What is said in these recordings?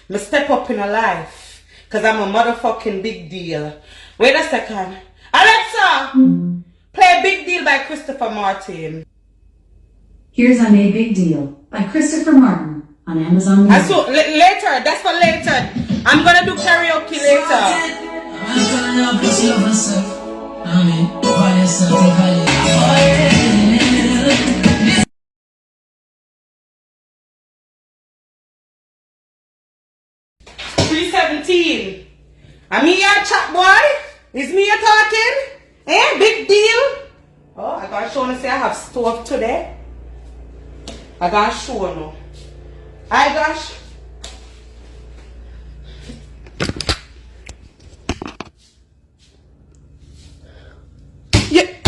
me step up in a life. Cause I'm a motherfucking big deal. Wait a second. Alexa! Play Big Deal by Christopher Martin. Here's I'm a Big Deal by Christopher Martin on Amazon Music. So later, that's for later. I'm gonna do karaoke later. $3.17. I'm me your chat boy? Is me you talking? Eh? Big deal? Oh, I gotta show you say I have stove today. I gotta show you. I gosh.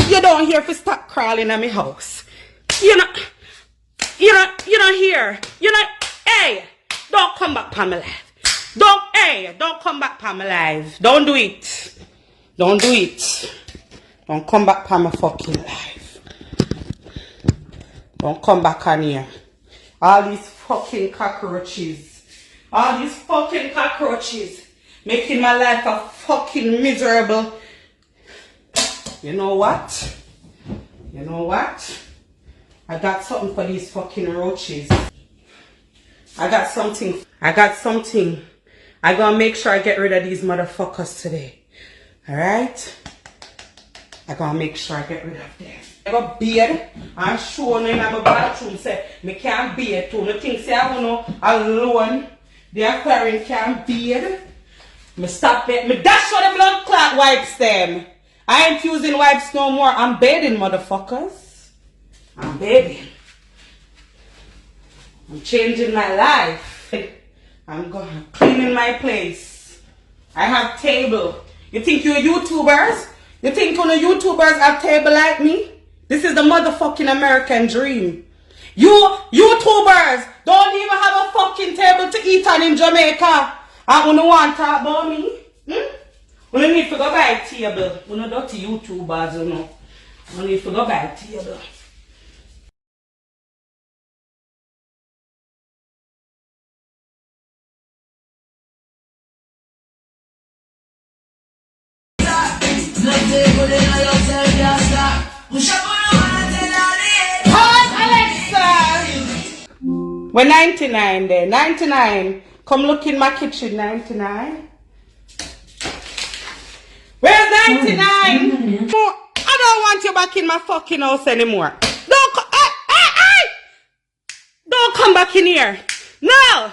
You don't hear if you stop crawling at my house. You not here. You not, hey, don't come back to my life. Don't come back to my life. Don't do it. Don't do it. Don't come back to my fucking life. Don't come back on here. All these fucking cockroaches. All these fucking cockroaches. Making my life a fucking miserable. You know what? You know what? I got something for these fucking roaches. I got something. I gotta make sure I get rid of these motherfuckers today. Alright? I gotta make sure I get rid of them. I got beard and show in my bathroom say me can't beard too. No thing say I wanna alone. The aquarium can't beard. Me stop it. Me dash for the blood clot wipes them. I ain't using wipes no more. I'm bathing, motherfuckers. I'm bathing. I'm changing my life. I'm going cleaning my place. I have table. You think you're YouTubers? You think you YouTubers have table like me? This is the motherfucking American dream. You YouTubers don't even have a fucking table to eat on in Jamaica. And you want to talk about me? We don't need to go buy a table. We don't dirty YouTubers, you know. We need to go buy a table. Alexa! We're 99 there. 99. Come look in my kitchen, 99. Where's 99? I don't want you back in my fucking house anymore. Don't come back in here. No.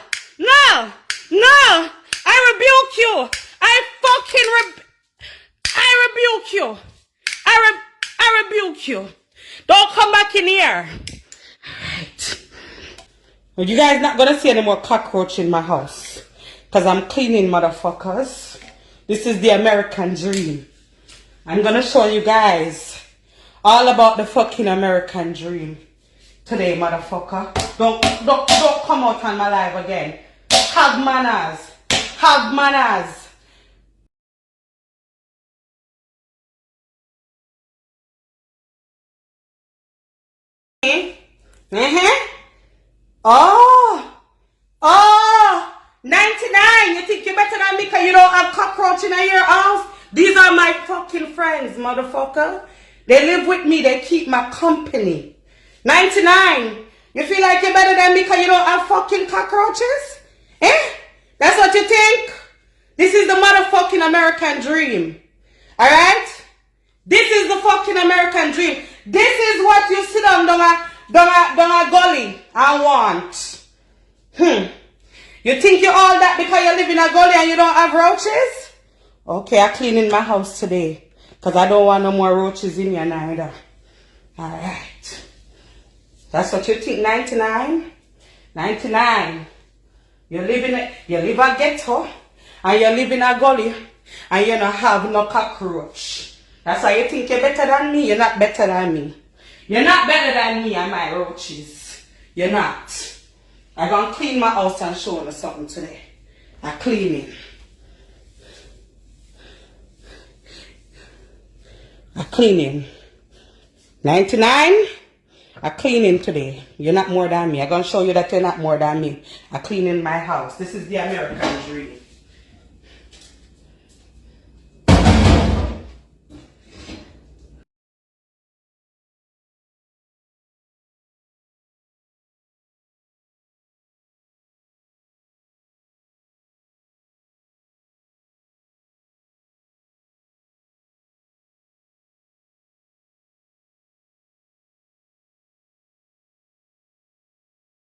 I rebuke you. I rebuke you. I rebuke you. Don't come back in here. Alright. Well, you guys not gonna see any more cockroach in my house. Because I'm cleaning, motherfuckers. This is the American dream. I'm gonna show you guys all about the fucking American dream today, motherfucker. Don't come out on my live again. Have manners. Have manners. Oh, 99. You think you're better than me because you don't have cockroach in your house? These are my fucking friends, motherfucker. They live with me. They keep my company. 99. You feel like you're better than me because you don't have fucking cockroaches? Eh? That's what you think? This is the motherfucking American dream. Alright? This is the fucking American dream. This is what you sit down a gully and want. You think you're all that because you live in a gully and you don't have roaches? Okay, I'm cleaning my house today. Because I don't want no more roaches in here neither. Alright. That's what you think, 99? 99. You live a ghetto. And you live in a gully. And you don't have no cockroach. That's why you think you're better than me. You're not better than me. You're not better than me and my roaches. You're not. I'm going to clean my house and show you something today. I'm cleaning. I'm cleaning. 99? I'm cleaning today. You're not more than me. I'm going to show you that you're not more than me. I'm cleaning my house. This is the American dream.